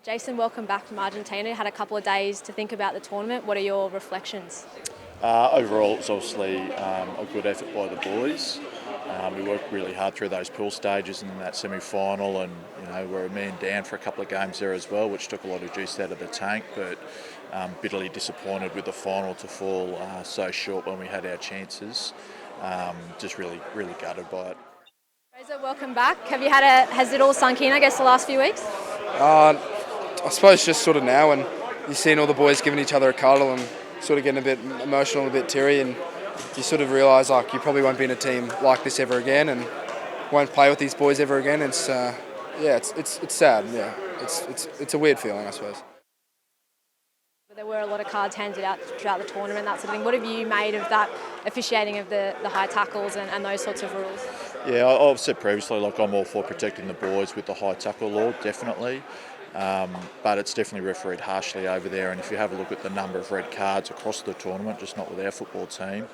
Jason, welcome back from Argentina. You had a couple of days to think about the tournament. What are your reflections? Overall, it was obviously a good effort by the boys. We worked really hard through those pool stages and that semi-final, and we're a man down for a couple of games there as well, which took a lot of juice out of the tank. But bitterly disappointed with the final to fall so short when we had our chances. Just really gutted by it. Fraser, welcome back. Has it all sunk in, I guess, the last few weeks? I suppose just sort of now, and you're seeing all the boys giving each other a cuddle and sort of getting a bit emotional and a bit teary, and you sort of realise like you probably won't be in a team like this ever again, and won't play with these boys ever again. It's sad. Yeah, it's a weird feeling, I suppose. There were a lot of cards handed out throughout the tournament, that sort of thing. What have you made of that officiating of the high tackles and those sorts of rules? Yeah, I've said previously, like I'm all for protecting the boys with the high tackle law, definitely. But it's definitely refereed harshly over there, and if you have a look at the number of red cards across the tournament, just not with our football team,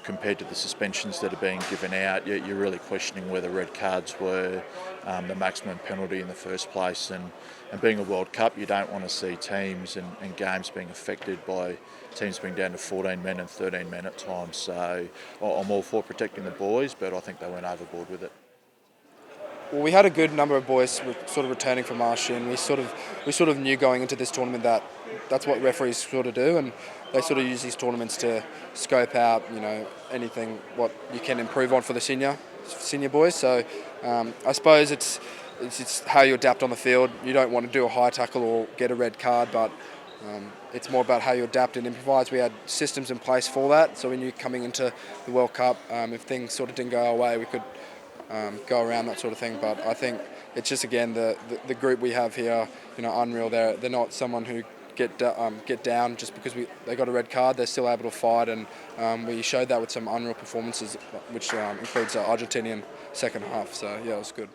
compared to the suspensions that are being given out, you're really questioning whether red cards were the maximum penalty in the first place. And being a World Cup, you don't want to see teams and games being affected by teams being down to 14 men and 13 men at times. So I'm all for protecting the boys, but I think they went overboard with it. Well, we had a good number of boys sort of returning from last year, and we sort of knew going into this tournament that that's what referees sort of do, and they sort of use these tournaments to scope out, anything what you can improve on for the senior boys. So I suppose it's how you adapt on the field. You don't want to do a high tackle or get a red card, but it's more about how you adapt and improvise. We had systems in place for that, so we knew coming into the World Cup, if things sort of didn't go our way, we could go around that sort of thing. But I think it's just, again, the group we have here, unreal. They're not someone who get down just because they got a red card. They're still able to fight, and we showed that with some unreal performances, which includes the Argentinian second half. So yeah, it was good.